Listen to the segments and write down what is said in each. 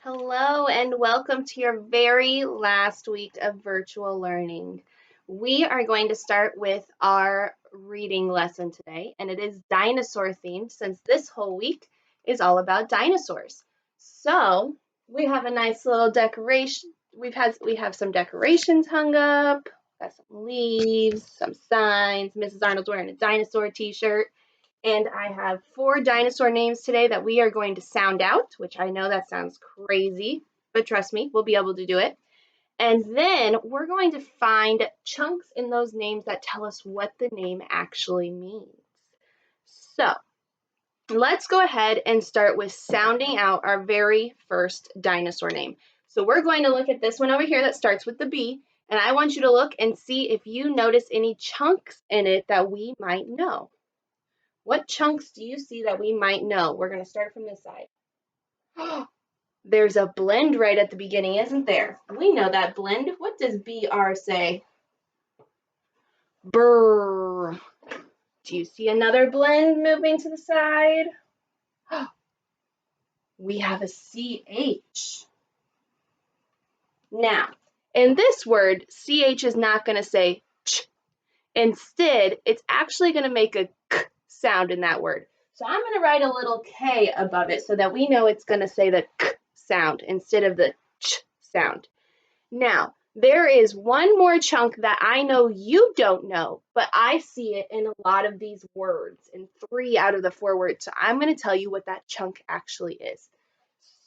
Hello and welcome to your very last week of virtual learning. We are going to start with our reading lesson today, and it is dinosaur themed since this whole week is all about dinosaurs. So we have a nice little decoration. We have some decorations hung up, got some leaves, some signs. Mrs. Arnold's wearing a dinosaur t-shirt. And I have 4 dinosaur names today that we are going to sound out, which I know that sounds crazy, but trust me, we'll be able to do it. And then we're going to find chunks in those names that tell us what the name actually means. So let's go ahead and start with sounding out our very first dinosaur name. So we're going to look at this one over here that starts with the B, and I want you to look and see if you notice any chunks in it that we might know. What chunks do you see that we might know? We're going to start from this side. There's a blend right at the beginning, isn't there? We know that blend. What does BR say? Brr. Do you see another blend moving to the side? We have a CH. Now, in this word, CH is not going to say ch. Instead, it's actually going to make a k sound in that word. So I'm going to write a little K above it so that we know it's going to say the k sound instead of the ch sound. Now, there is one more chunk that I know you don't know, but I see it in a lot of these words, in 3 out of the 4 words. So I'm going to tell you what that chunk actually is.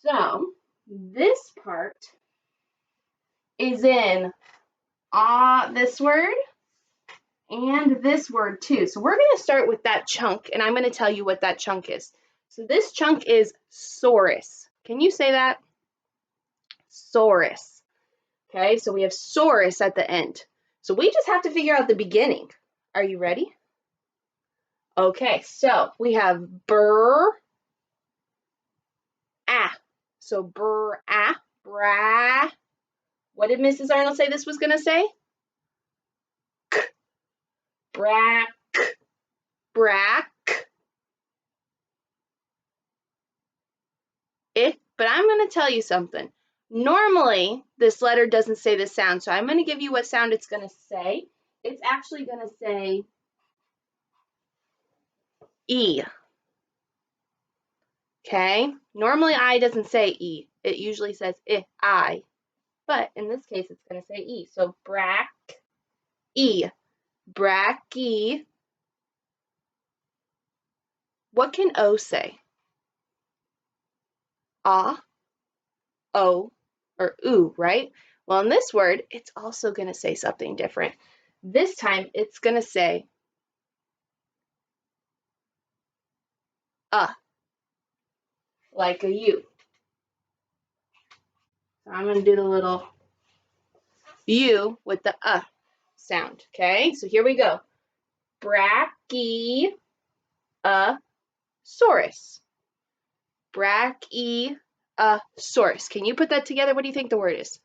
So this part is in this word and this word too. So we're going to start with that chunk, and I'm going to tell you what that chunk is. So this chunk is saurus. Can you say that? Saurus. Okay, so we have saurus at the end. So we just have to figure out the beginning. Are you ready? Okay, so we have brr, ah. So brr, ah, brah. What did Mrs. Arnold say this was going to say? K. Brack, brack. But I'm going to tell you something. Normally, this letter doesn't say the sound, so I'm going to give you what sound it's going to say. It's actually going to say E. Okay? Normally, I doesn't say E. It usually says I. But in this case, it's going to say E. So, brack, E. Bracky. What can O say? Ah, O, or oo, right? Well, in this word, it's also going to say something different. This time, it's going to say like a U. So I'm going to do the little U with the sound. Okay, so here we go. Brachiosaurus. Brachiosaurus. Can you put that together? What do you think the word is?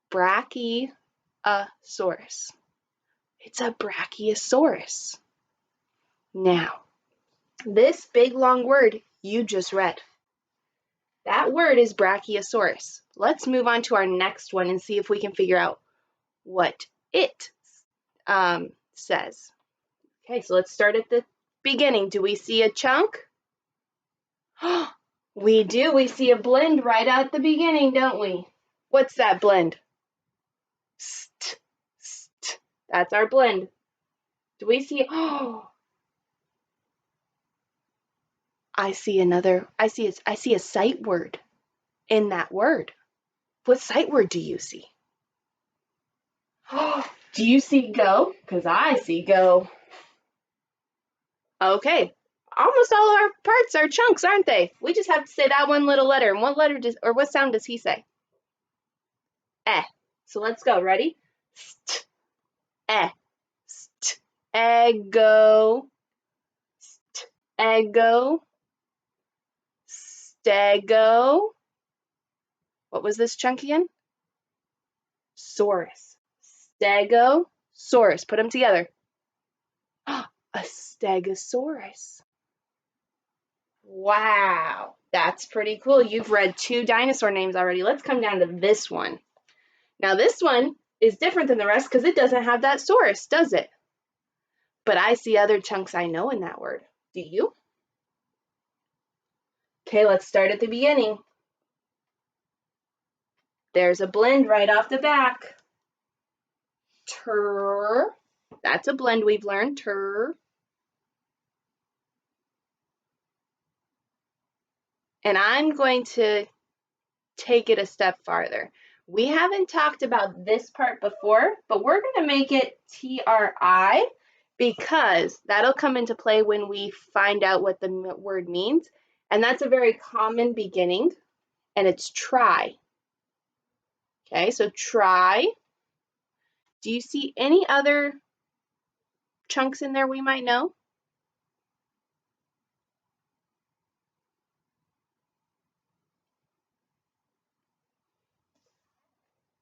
Brachiosaurus. It's a brachiosaurus. Now, this big long word you just read. That word is brachiosaurus. Let's move on to our next one and see if we can figure out what it says. Okay, so let's start at the beginning. Do we see a chunk? We do. We see a blend right at the beginning, don't we? What's that blend? St, st. That's our blend. Do we see? I see a sight word in that word. What sight word do you see? Do you see go? Because I see go. Okay, almost all of our parts are chunks, aren't they? We just have to say that one little letter. And what sound does he say? Eh. So let's go. Ready? St, eh, st, ego, st, ego, stego. What was this chunk again? Saurus. Stegosaurus. Put them together. A stegosaurus. Wow. That's pretty cool. You've read 2 dinosaur names already. Let's come down to this one. Now this one is different than the rest because it doesn't have that saurus, does it? But I see other chunks I know in that word. Do you? Okay, let's start at the beginning. There's a blend right off the back. Tur. That's a blend we've learned. Tur. And I'm going to take it a step farther. We haven't talked about this part before, but we're going to make it TRI because that'll come into play when we find out what the word means. And that's a very common beginning, and it's try. Okay, so try. Do you see any other chunks in there we might know?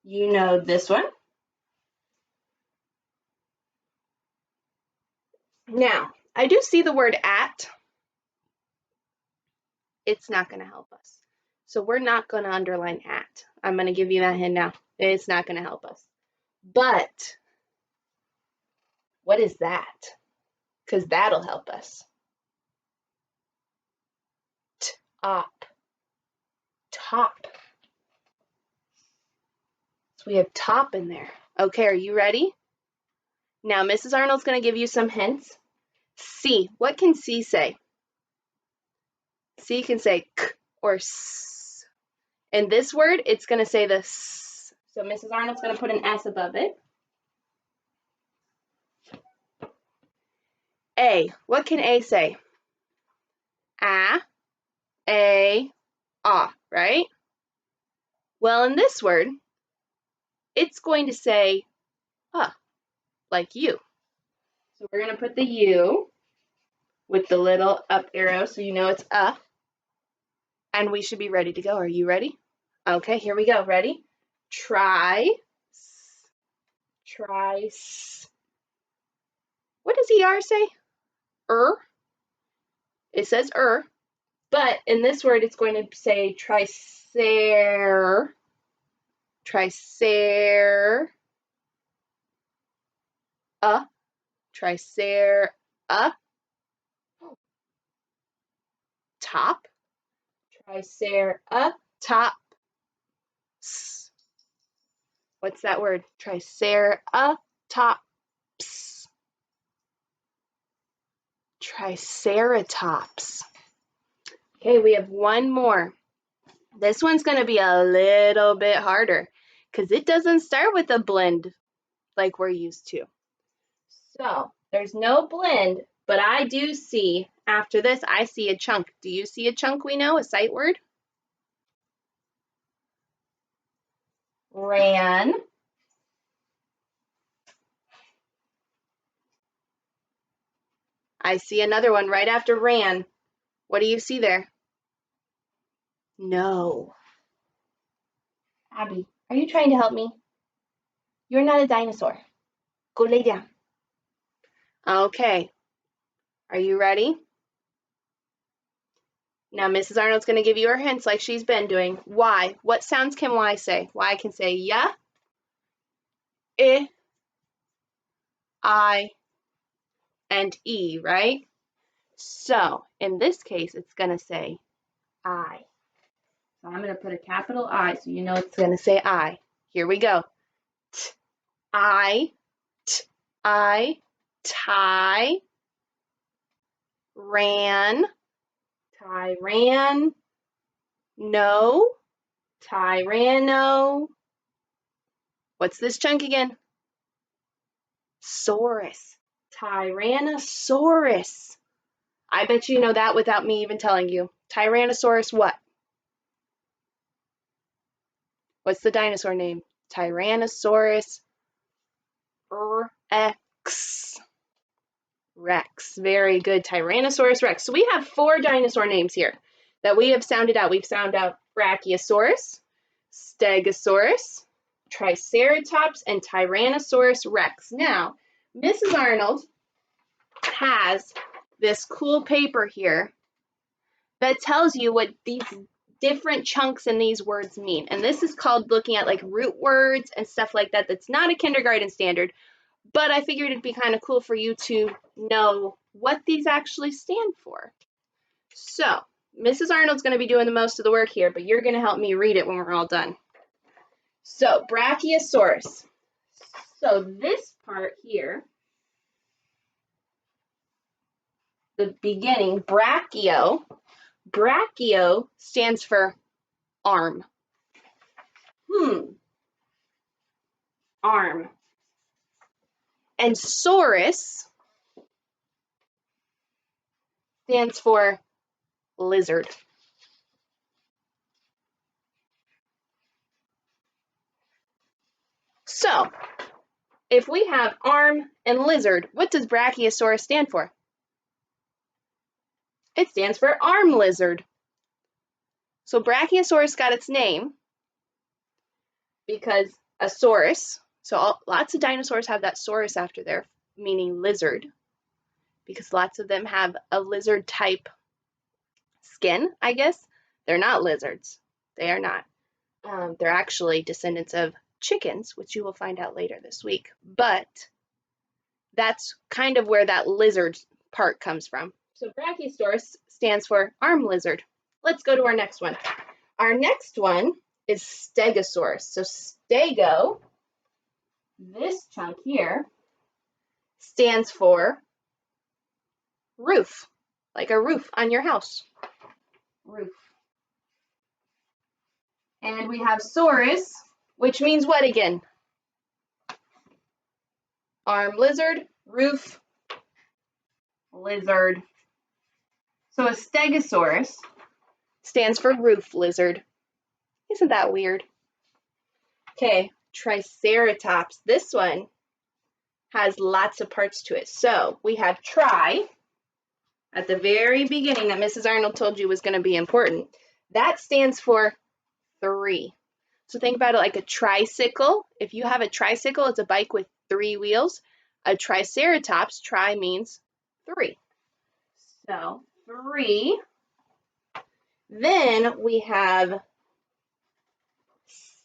You know this one. Now, I do see the word at. It's not going to help us. So we're not going to underline at. I'm going to give you that hint now. It's not going to help us. But what is that? Because that'll help us. Top. Top. So we have top in there. Okay, are you ready? Now, Mrs. Arnold's going to give you some hints. C. What can C say? C can say k or s. In this word, it's going to say the s. So Mrs. Arnold's going to put an S above it. A. What can A say? A, right? Well, in this word, it's going to say like you. So we're going to put the U with the little up arrow so you know it's and we should be ready to go. Are you ready? Okay, here we go. Ready? Try. What does ER say? It says but in this word it's going to say tricer. Tricer. Tricer. Top. Triceratops. What's that word? Triceratops. Triceratops. Okay, we have one more. This one's going to be a little bit harder because it doesn't start with a blend like we're used to. So there's no blend, but I do see, after this, I see a chunk. Do you see a chunk we know, a sight word? Ran. I see another one right after ran. What do you see there? No. Abby, are you trying to help me? You're not a dinosaur. Go lay down. Okay. Are you ready? Now, Mrs. Arnold's going to give you her hints like she's been doing. Y. What sounds can Y say? Y can say ya, I, and E, right? So, in this case, it's going to say I. So I'm going to put a capital I so you know it's going to say I. Here we go. I, tie, ran, no, tyranno. What's this chunk again? Saurus. Tyrannosaurus. I bet you know that without me even telling you. Tyrannosaurus what? What's the dinosaur name? Tyrannosaurus Rex. Rex. Very good. Tyrannosaurus Rex. So we have 4 dinosaur names here that we have sounded out. We've sounded out Brachiosaurus, Stegosaurus, Triceratops, and Tyrannosaurus Rex. Now, Mrs. Arnold has this cool paper here that tells you what these different chunks in these words mean. And this is called looking at like root words and stuff like that. That's not a kindergarten standard, but I figured it'd be kind of cool for you to know what these actually stand for. So Mrs. Arnold's going to be doing the most of the work here, but you're going to help me read it when we're all done. So Brachiosaurus. So this part here, the beginning, brachio stands for arm. Arm. And saurus stands for lizard. So, if we have arm and lizard, what does Brachiosaurus stand for? It stands for arm lizard. So Brachiosaurus got its name because a saurus, so lots of dinosaurs have that saurus after there, meaning lizard, because lots of them have a lizard type skin, I guess. They're not lizards. They are not. They're actually descendants of chickens, which you will find out later this week. But that's kind of where that lizard part comes from. So Brachiosaurus stands for arm lizard. Let's go to our next one. Our next one is Stegosaurus. So stego, this chunk here, stands for roof, like a roof on your house. Roof. And we have saurus, which means what again? Arm lizard, roof, lizard. So a stegosaurus stands for roof lizard. Isn't that weird? Okay, Triceratops. This one has lots of parts to it. So we have tri at the very beginning that Mrs. Arnold told you was going to be important. That stands for 3. So think about it like a tricycle. If you have a tricycle, it's a bike with 3 wheels. A triceratops, tri means 3. So 3. Then we have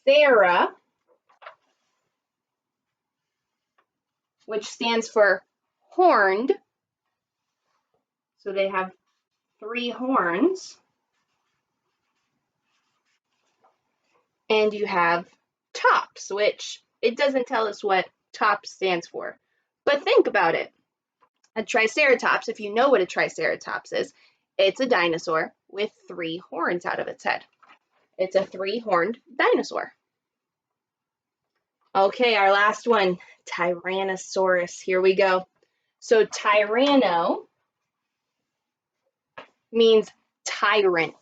Thera, which stands for horned. So they have 3 horns. And you have tops, which it doesn't tell us what tops stands for. But think about it. A triceratops, if you know what a triceratops is, it's a dinosaur with 3 horns out of its head. It's a 3-horned dinosaur. Okay, our last one, Tyrannosaurus. Here we go. So tyranno means tyrant.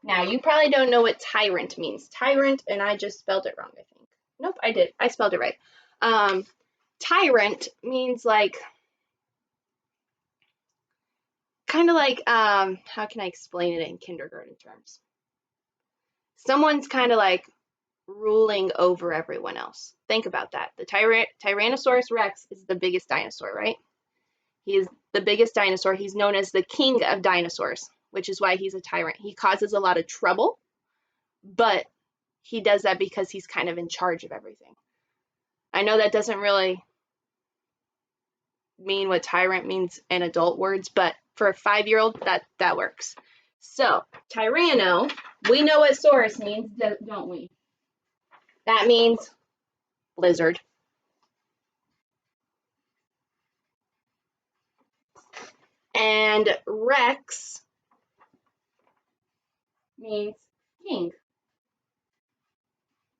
Now, you probably don't know what tyrant means. Tyrant, and I just spelled it wrong, I think. Nope, I did. I spelled it right. Tyrant means like, kind of like, how can I explain it in kindergarten terms? Someone's kind of like ruling over everyone else. Think about that. The Tyrannosaurus Rex is the biggest dinosaur, right? He is the biggest dinosaur. He's known as the king of dinosaurs, which is why he's a tyrant. He causes a lot of trouble, but he does that because he's kind of in charge of everything. I know that doesn't really mean what tyrant means in adult words, but for a 5-year-old, that works. So, tyranno, we know what saurus means, don't we? That means lizard. And rex means king,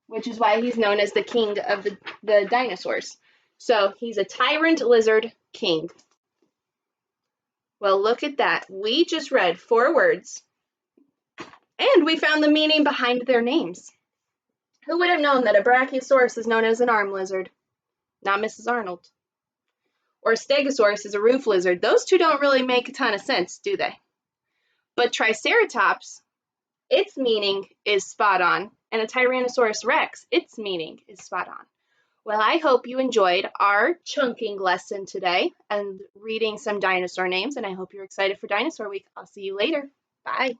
which is why he's known as the king of the dinosaurs. So he's a tyrant lizard king. Well, look at that. We just read 4 words, and we found the meaning behind their names. Who would have known that a Brachiosaurus is known as an arm lizard? Not Mrs. Arnold. Or Stegosaurus is a roof lizard. Those two don't really make a ton of sense, do they? But Triceratops, its meaning is spot on, and a Tyrannosaurus Rex, its meaning is spot on. Well, I hope you enjoyed our chunking lesson today and reading some dinosaur names, and I hope you're excited for Dinosaur Week. I'll see you later. Bye.